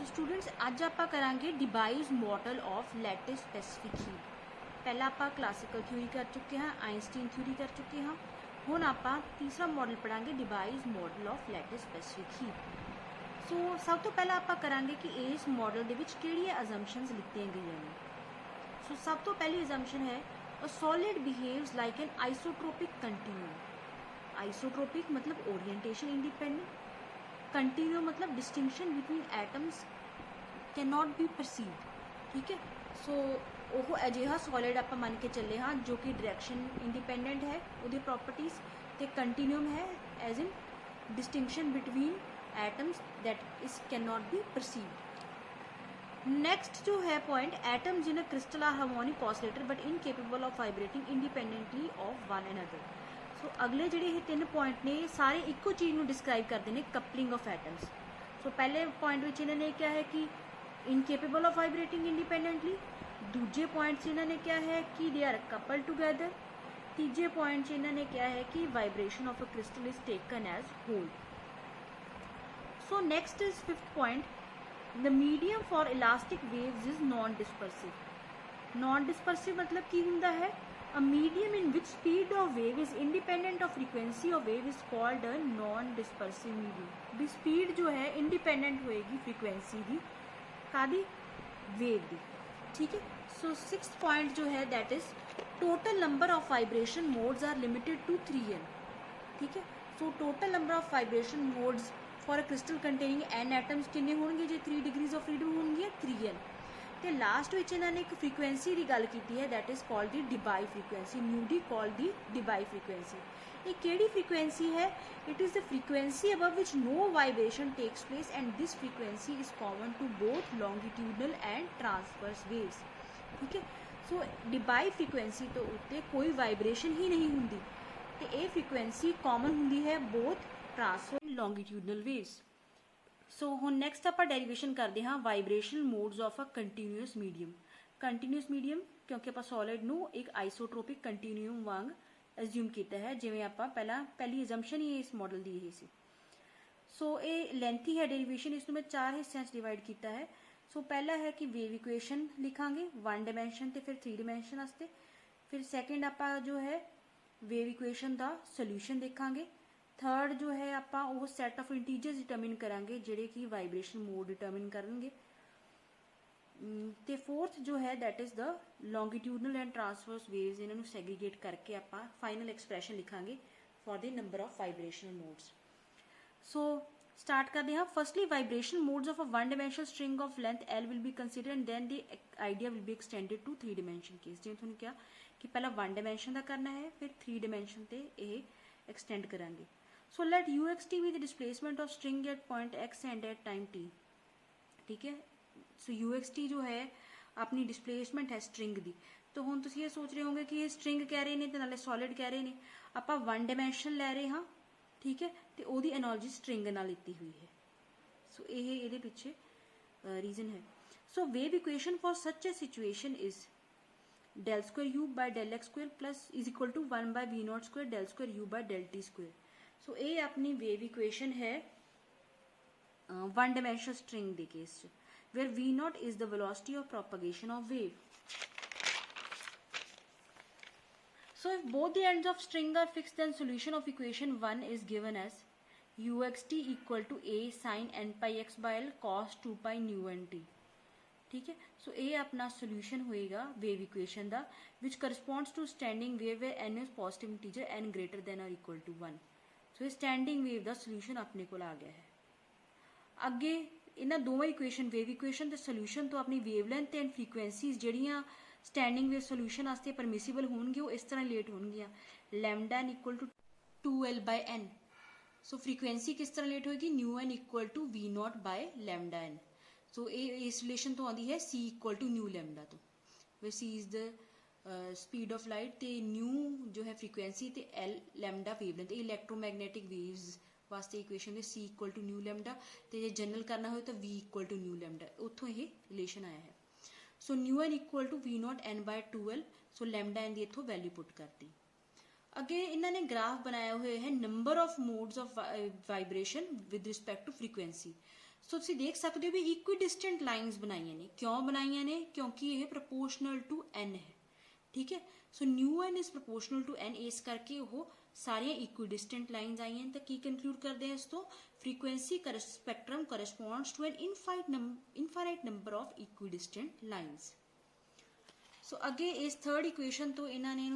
So students अज आप करांगे device model of lattice specific heat. पहला आप क्लासिकल थ्योरी कर चुके हैं, आइंस्टीन थ्योरी कर चुके हैं। हुण आप तीसरा मॉडल पढ़ांगे Debye's model of lattice specific heat. So सब तो पहला आप करांगे कि इस मॉडल दे विच किहड़ियां अजम्पशनस लिखियां गईयां ने। सो सब तो पहली अजम्पशन है a solid behaves like an isotropic continuum. Isotropic मतलब ओरिएंटेशन इंडिपेंडेंट, कंटिन्यूम मतलब distinction between atoms can not B perceive. ठीक है, सो वो अजिहा सॉलिड आप मन के चले हाँ जो कि डायरैक्शन इंडिपेंडेंट है वो प्रॉपर्टीज, तो कंटिन्यूम है as in distinction between atoms that is can not be perceived. Next जो है point, atoms in a crystal are harmonic oscillator but incapable of vibrating independently of one another. So अगले जिहड़े ये 3 point ने सारे इक्को चीज़ को डिस्क्राइब करते हैं, कपलिंग ऑफ एटम्स। सो पहले पॉइंट में इन्होंने क्या है कि इनकेपेबल ऑफ वाइब्रेटिंग इंडिपेंडेंटली, दूजे पॉइंट से इन्होंने क्या है कि दे आर कपल टुगेदर, तीजे पॉइंट से इन्होंने क्या है कि vibration of a crystal is taken as whole. So next is 5th point, the medium for elastic waves is non dispersive. Non dispersive मतलब की हुंदा है a medium in which speed of wave is independent of frequency of wave is called a non dispersive medium। भी speed जो है independent होएगी frequency दी कादी wave दी। ठीक है, so 6th point जो है that is total number of vibration modes are limited to 3n। ठीक है, so total number of vibration modes for a crystal containing n atoms किन्ने होंगे जे 3 degrees of freedom होंगे 3n। तो लास्ट में इन्होंने एक फ्रीकुएंसी की गल की है that is called the Debye frequency, nu D called the Debye frequency. ये केड़ी फ्रीकुएंसी है? It is the frequency above which no vibration takes place and this frequency is common to both longitudinal and transverse waves. ठीक है, सो Debye frequency तो उत्ते कोई vibration ही नहीं होंगी, तो ये फ्रीकुएंसी कॉमन होंगी है both transverse and longitudinal waves. So हुण नैक्सट आप डेरीवेशन करते हाँ vibration modes of a continuous medium. Continuous medium क्योंकि आप सॉलिड नू एक आइसोट्रोपिक कंटीन्यूम वांग एज्यूम किया है, जिवें आप पहली एजम्पशन ही इस मॉडल की यही सी। सो ये लेंथी है डेरीवेशन, इसमें मैं 4 हिस्सों डिवाइड किया है। सो पहला है कि वेव इक्वेशन लिखांगे 1 डायमेंशन तो फिर 3 डायमेंशन वास्ते। फिर सैकेंड आप जो है वेव इक्वेशन का सोल्यूशन देखांगे। थर्ड जो है आप वो सैट ऑफ इंटीजर्स डिटरमिन करांगे जिहड़े कि वाइब्रेशन मोड डिटरमिन करेंगे। तो फोर्थ जो है that is the longitudinal and transverse waves, इन्हों सैग्रीगेट करके आप फाइनल एक्सप्रैशन लिखांगे for the number of vibrational modes. So start करते हैं। Firstly vibration modes of a 1 dimensional string of length L will be consider and then the idea will be extended to 3 dimension case. जिवें तुहानूं कहा कि पहला 1 dimension का करना है फिर 3 डायमेंशन ते ये एक्सटेंड करांगे। So let uxt be the displacement of string at point x and at time t। ठीक है, so uxt जो है अपनी डिस्प्लेसमेंट है स्ट्रिंग दी। तो हुण तुसीं ये सोच रहे होंगे कि ये स्ट्रिंग कह रहे हैं तो नाले सॉलिड कह रहे हैं, आपां 1 डायमेंशन लै रहे हाँ। ठीक है, तो ओहदी एनोलॉजी स्ट्रिंग नाल लीती हुई है। सो ये इहदे पिछे रीजन है। So wave equation for such a situation is del square u by del x square plus is equal to 1 by v nought square del square u by del t square. So ये अपनी wave equation है 1 dimensional string के case where v nought is the velocity of propagation of wave. So if both the ends of string are fixed then solution of equation 1 is given as uxt equal to a sin n pi x by l cos 2 pi nu n t। ठीक है, so ये अपना solution होएगा wave equation का which corresponds to standing wave where n is positive integer n greater than और equal to 1। So standing wave का solution अपने को आ गया है। अगे इन्होंने दोवें इक्वेशन वेव इक्वेशन के सोल्यूशन तो अपनी वेवलेंथ एंड फ्रीकुएंसीज जड़ियाँ स्टैंडिंग वेव सोल्यूशन वास्ते परमिसिबल होंगे वो इस तरह लेट होंगे lambda n equal to 2l by n. So frequency किस तरह लेट होगी new n equal to v nought by lambda n. So इस रिलेशन तो आती है c equal to nu lambda तो where c is the speed of light तो न्यू जो है फ्रीकुएंसी तो एल लैम्डा वेवलेंथ इलैक्ट्रोमैगनैटिक वेव्स वास्ते इक्वेशन है c equal to nu lambda तो जे जनरल करना हो तो v equal to nu lambda उत्थों ये रिलेशन आया है। So nu n equal to v nought N bye 2l। So lambda n की इत्थों वैल्यू पुट करती। अगे इन्होंने ग्राफ बनाया हुए है number of modes of vibration with respect to frequency. So ਤੁਸੀਂ ਦੇਖ ਸਕਦੇ ਹੋ ਵੀ ਇਕੁਇਡਿਸਟੈਂਟ ਲਾਈਨਸ ਬਣਾਈਆਂ ਨੇ। ਕਿਉਂ ਬਣਾਈਆਂ ਨੇ? ਕਿਉਂਕਿ ਇਹ ਪ੍ਰੋਪੋਰਸ਼ਨਲ ਟੂ n ਹੈ। ਠੀਕ ਹੈ, so nu n is proportional to n, ਇਸ ਕਰਕੇ ਉਹ ਸਾਰੀਆਂ ਇਕੁਇਡਿਸਟੈਂਟ ਲਾਈਨਸ ਆਈਆਂ ਨੇ। ਤਾਂ ਕੀ ਕਨਕਲੂਡ ਕਰਦੇ ਹਾਂ ਇਸ ਤੋਂ? Frequency spectrum corresponds to an infinite number of equidistant lines. So ਅੱਗੇ ਇਸ ਥਰਡ ਇਕੁਏਸ਼ਨ ਤੋਂ ਇਹਨਾਂ ਨੇ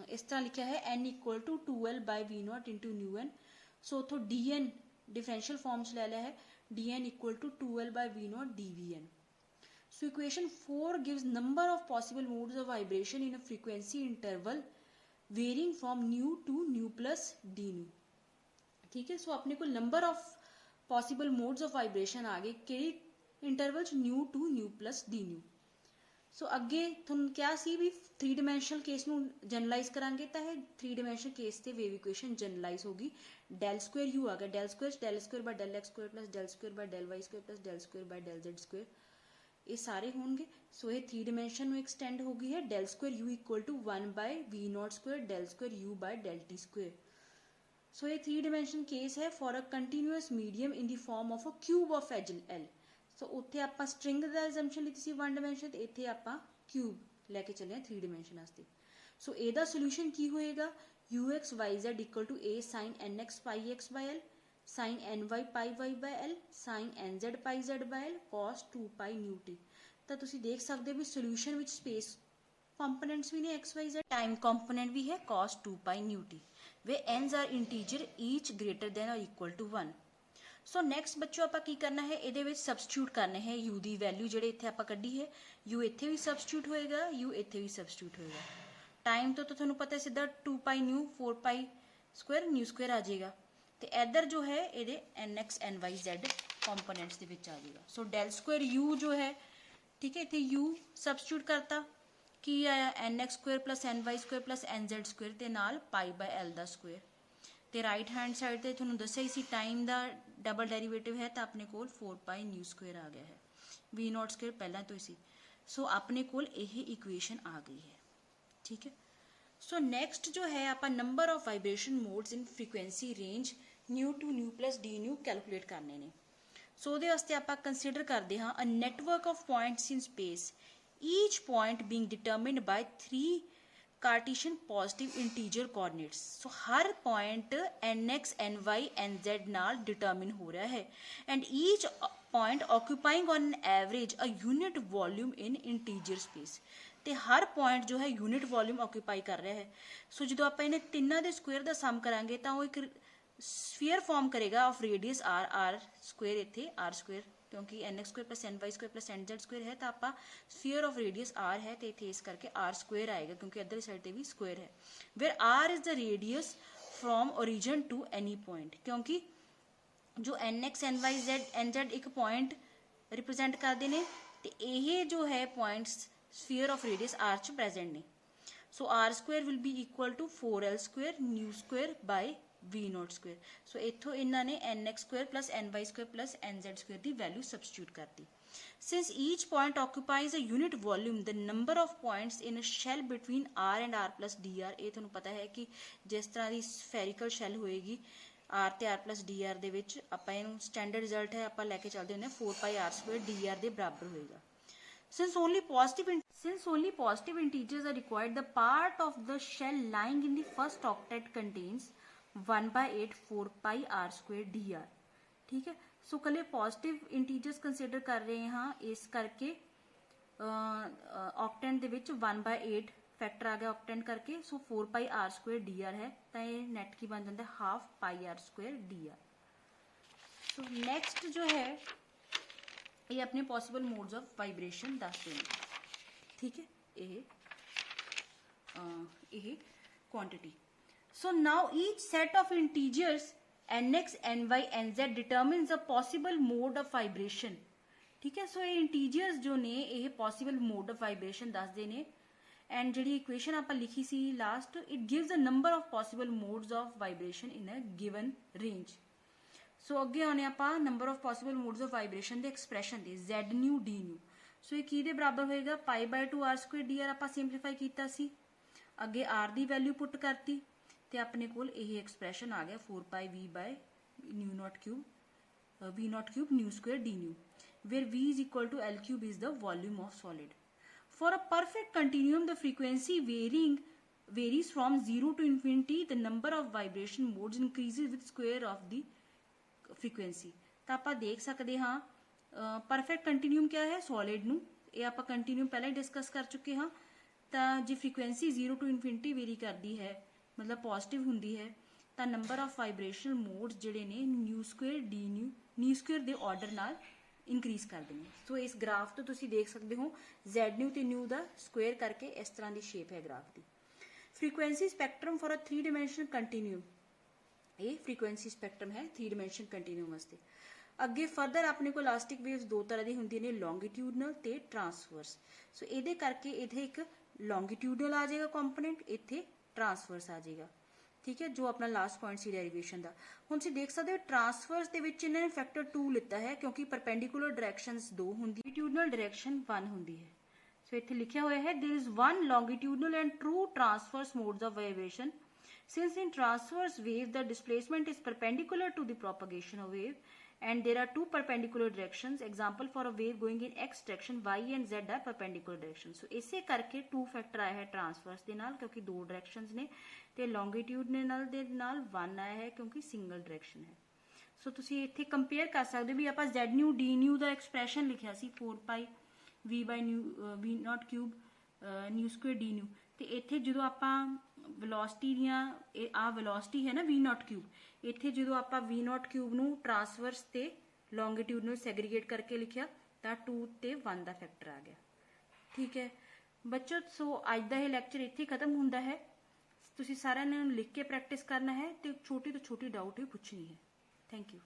ਇਸ ਤਰ੍ਹਾਂ ਲਿਖਿਆ ਹੈ n equal to 2l by v nought into nu n। So ਉੱਥੋਂ dn डिफरेंशियल फॉर्म च ले लिया है, dn equal to 2l by v naught dvn। So equation 4 gives number of possible modes of vibration in a frequency interval varying from nu to nu plus d nu। ठीक है, so अपने को number of possible modes of vibration आ गए कि interval च nu to nu plus d nu. So अगे तुहानूं क्या सी भी 3 डिमेंशनल केस नूं जनरलाइज करांगे तो है 3 डिमेंशनल केस ते वेव इक्वेशन जनरलाइज होगी। डेल स्क्वेयर यू आ गया, del square by del x square plus del square by del y square plus del square by del z square, ये सारे होंगे। सो ये 3 डिमेंशन में एक्सटेंड हो गई है। Del square u equal to 1 by v not square del square u by del t square. So ये 3 dimension case है for a continuous medium in the form of a cube of l. So उत्थे आपां string दा exemption लिखी सी 1 dimension, ते इत्थे आपां cube लैके चले 3 डिमेंशन वास्ते। सो एदा सोल्यूशन की होएगा? U x y z equal to a sine n x pi x by L, sine n y pi y by L, sine n z pi z by L, cos 2 pi nu t. तो तुसी देख सकते हो भी solution which space components भी ने x y z, time component भी है cos 2 pi nu t, where n's are integer each greater than और इक्वल टू 1। सो नैक्सट बच्चों आप की करना है, ये सबसटीट्यूट करने है यू की वैल्यू जी इतने आप कढ़ी है, यू इतने भी सबसटीट्यूट होएगा, यू इतने भी सबसटीट्यूट होएगा। टाइम तो तुहानूं पता है सीधा 2 pi nu 4 pi square nu square आ जाएगा, तो इधर जो है ये n x n y z components के विच आ जाएगा। सो डेल स्क्वेयर यू जो है, ठीक है, इतने यू सबसटीट्यूट करता की आया n x square plus n y square plus n z square ते नाल पाई बाय एल का स्क्वेयर, तो राइट हैंड साइड ते तुहानूं दस्सिया ही सी टाइम का डबल डेरीवेटिव है, तो अपने कोल 4 पाई न्यू स्क्वेयर आ गया है, वी नॉट स्क्वेयर पहला तो ही सी। सो अपने कोल यही इक्वेशन आ गई है। ठीक है, सो नैक्सट जो है आप number of vibration modes in frequency range nu to nu plus d nu calculate करने ने। सो वो वास्ते आप कंसीडर करते हाँ a network of points in space, each point being determined by 3 Cartesian positive integer coordinates. So हर point n x n y n z नाल determine हो रहा है, and each point occupying on an average a unit volume in integer space, तो हर point जो है unit volume occupy कर रहा है। सो जो आप इन्हें तिना के स्क्वेयर का सम करांगे तो वो एक स्फीयर फॉर्म करेगा of radius r, r square इतने आर स्क्वेयर, क्योंकि n x square plus n y square plus n z square है, तो आप स्फीयर ऑफ रेडियस आर है, तो इतने इस करके आर स्क्वेयर आएगा, क्योंकि इधर साइड पर भी स्क्वेयर है। Where r is the radius from origin to any point, क्योंकि जो n x n y z n z एक पॉइंट रिप्रजेंट करते हैं, तो ये जो है points sphere of radius r च प्रेजेंट ने। So r square will be equal to 4l square nu square by v not square. So इतों इन्होंने n x square plus n y square plus n z square की value substitute कर दी। Since each point occupies a unit volume, the number of points in a shell between r and r plus d r, ये तुहानूं पता है कि जिस तरह की स्फेरिकल शैल होएगी आर ते आर प्लस डी आर दे विच, आपां इहनूं स्टैंडर्ड रिजल्ट है आप लैके चलते हुंदे 4 pi r square d are के बराबर होएगा। Since only positive integers are required, the part of the shell lying in the first octet contains 1/8 4 pi r square dr। ठीक है, सो कल पॉजिटिव इंटीजर्स कंसिडर कर रहे हैं हाँ, इस करके ऑक्टेंट दे विच 1/8 फैक्टर आ गया ऑक्टेंट करके, so 4 pi r square d r है, तो ये नैट की बन जाता है half pi r square d r. So next जो है ये अपने पॉसिबल मोड्स ऑफ वाइब्रेशन दस देंगे। ठीक है, ये quantity. So now each set of integers n x n y n z determines a possible mode of vibration. ठीक है, सो ये इंटीजर्स जो ने ये पॉसिबल मोड ऑफ वाइब्रेशन दसते हैं, एंड जी इक्वेशन आप लिखी सी last, it gives a number of possible modes of vibration in a given range. So अगे आने आप number of possible modes of vibration के एक्सप्रैशन दे Z nu d nu. So ये किहदे बराबर होएगा, pi by 2 r square d r आप simplify किया सी, अगे आर की वैल्यू पुट करती, तो अपने कोल यही एक्सप्रैशन आ गया 4 pi v by nu naught cube v naught cube nu square d nu, where v is equal to L cube is the volume of solid. For a perfect continuum, the frequency varies from 0 to infinity. The number of vibration modes increases with square of the frequency. ਤਾਂ ਆਪਾਂ ਦੇਖ ਸਕਦੇ ਹਾਂ perfect ਕੰਟੀਨਿਊਮ ਕਿਆ ਹੈ, solid ਨੂੰ, ਇਹ ਆਪਾਂ ਕੰਟੀਨਿਊਮ ਪਹਿਲਾਂ ਹੀ ਡਿਸਕਸ ਕਰ ਚੁੱਕੇ ਹਾਂ। ਤਾਂ ਜੇ ਫ੍ਰੀਕੁਐਂਸੀ 0 to infinity ਵੇਰੀ ਕਰਦੀ ਹੈ, ਮਤਲਬ ਪੋਜ਼ਿਟਿਵ ਹੁੰਦੀ ਹੈ, ਤਾਂ ਨੰਬਰ ਆਫ ਵਾਈਬ੍ਰੇਸ਼ਨਲ ਮੋਡਸ ਜਿਹੜੇ ਨੇ new square D new square ਦੇ ਆਰਡਰ ਨਾਲ ਇੰਕਰੀਜ਼ ਕਰਦੇ ਨੇ। ਸੋ ਇਸ ਗ੍ਰਾਫ ਤੋਂ ਤੁਸੀਂ ਦੇਖ ਸਕਦੇ ਹੋ ਜ਼ੈਡ ਨਿਊ ਤੇ ਨਿਊ ਦਾ ਸਕੁਅਰ ਕਰਕੇ ਇਸ ਤਰ੍ਹਾਂ ਦੀ ਸ਼ੇਪ ਹੈ graph the. Frequency spectrum for a 3 dimensional ਕੰਟੀਨਿਊਮ, ਇਹ ਫ੍ਰੀਕੁਐਂਸੀ ਸਪੈਕਟਰਮ ਹੈ 3 ਡਾਇਮੈਂਸ਼ਨਲ ਕੰਟੀਨਿਊਮ ਵਾਸਤੇ। ਅੱਗੇ ਫਰਦਰ ਆਪਣੇ ਕੋਲ ਇਲਾਸਟਿਕ ਵੇਵਸ ਦੋ ਤਰ੍ਹਾਂ ਦੀ ਹੁੰਦੀਆਂ ਨੇ, ਲੌਂਗੀਟਿਊਡਨਲ ਤੇ ਟਰਾਂਸਵਰਸ। ਸੋ ਇਹਦੇ ਕਰਕੇ ਇੱਥੇ ਇੱਕ ਲੌਂਗੀਟਿਊਡਨਲ ਆ ਜਾਏਗਾ ਕੰਪੋਨੈਂਟ, ਇੱਥੇ ਟਰਾਂਸਵਰਸ ਆ ਜਾਏਗਾ। ਠੀਕ ਹੈ, ਜੋ ਆਪਣਾ ਲਾਸਟ ਪੁਆਇੰਟ ਸੀ ਡੈਰੀਵੇਸ਼ਨ ਦਾ। ਹੁਣ ਤੁਸੀਂ ਦੇਖ ਸਕਦੇ ਹੋ ਟਰਾਂਸਵਰਸ ਦੇ ਵਿੱਚ ਇਹਨਾਂ ਨੇ ਫੈਕਟਰ 2 ਲਿੱਤਾ ਹੈ ਕਿਉਂਕਿ ਪਰਪੈਂਡੀਕੂਲਰ ਡਾਇਰੈਕਸ਼ਨਸ 2 ਹੁੰਦੀ, ਲੌਂਗੀਟਿਊਡਨਲ ਡਾਇਰੈਕਸ਼ਨ 1 ਹੁੰਦੀ ਹੈ। ਸੋ ਇੱਥੇ ਲਿਖਿਆ ਹੋਇਆ ਹੈ there is one longitudinal and true transverse modes of vibration. Since in transverse wave the displacement is perpendicular to the propagation of wave and there are two perpendicular directions, example for a wave going in x direction, y and z are perpendicular directions. So ਇਸੇ ਕਰਕੇ 2 factor ਆਇਆ ਹੈ ਟਰਾਂਸਵਰਸ ਦੇ ਨਾਲ ਕਿਉਂਕਿ ਦੋ directions ਨੇ, ਤੇ ਲੌਂਗੀਟਿਊਡਨਲ ਦੇ ਨਾਲ 1 ਆਇਆ ਹੈ ਕਿਉਂਕਿ ਸਿੰਗਲ ਡਾਇਰੈਕਸ਼ਨ ਹੈ। ਸੋ ਤੁਸੀਂ ਇੱਥੇ ਕੰਪੇਅਰ ਕਰ ਸਕਦੇ ਹੋ ਵੀ ਆਪਾਂ z ਨਿਊ d ਨਿਊ ਦਾ ਐਕਸਪ੍ਰੈਸ਼ਨ ਲਿਖਿਆ ਸੀ 4 pi v by nu v naught cube nu square d nu, ਤੇ ਇੱਥੇ ਜਦੋਂ ਆਪਾਂ ਵੈਲੋਸਿਟੀ ਦੀਆਂ ਆ ਵੈਲੋਸਿਟੀ ਹੈ ਨਾ v ਨਾਟ ਕਿਊਬ, ਇੱਥੇ ਜਦੋਂ ਆਪਾਂ v ਨਾਟ ਕਿਊਬ ਨੂੰ ਟਰਾਂਸਵਰਸ ਤੇ ਲੌਂਗੀਟਿਊਡਨਲ ਸੈਗਰੀਗੇਟ ਕਰਕੇ ਲਿਖਿਆ ਤਾਂ 2 ਤੇ 1 ਦਾ ਫੈਕਟਰ ਆ ਗਿਆ। ਠੀਕ ਹੈ ਬੱਚੋ, ਸੋ ਅੱਜ ਦਾ ਇਹ ਲੈਕਚਰ ਇੱਥੇ ਖਤਮ ਹੁੰਦਾ ਹੈ। ਤੁਸੀਂ ਸਾਰਿਆਂ ਨੇ ਲਿਖ ਕੇ ਪ੍ਰੈਕਟਿਸ ਕਰਨਾ ਹੈ ਤੇ ਛੋਟੀ ਤੋਂ ਛੋਟੀ ਡਾਊਟ ਵੀ ਪੁੱਛਣੀ ਹੈ। Thank you.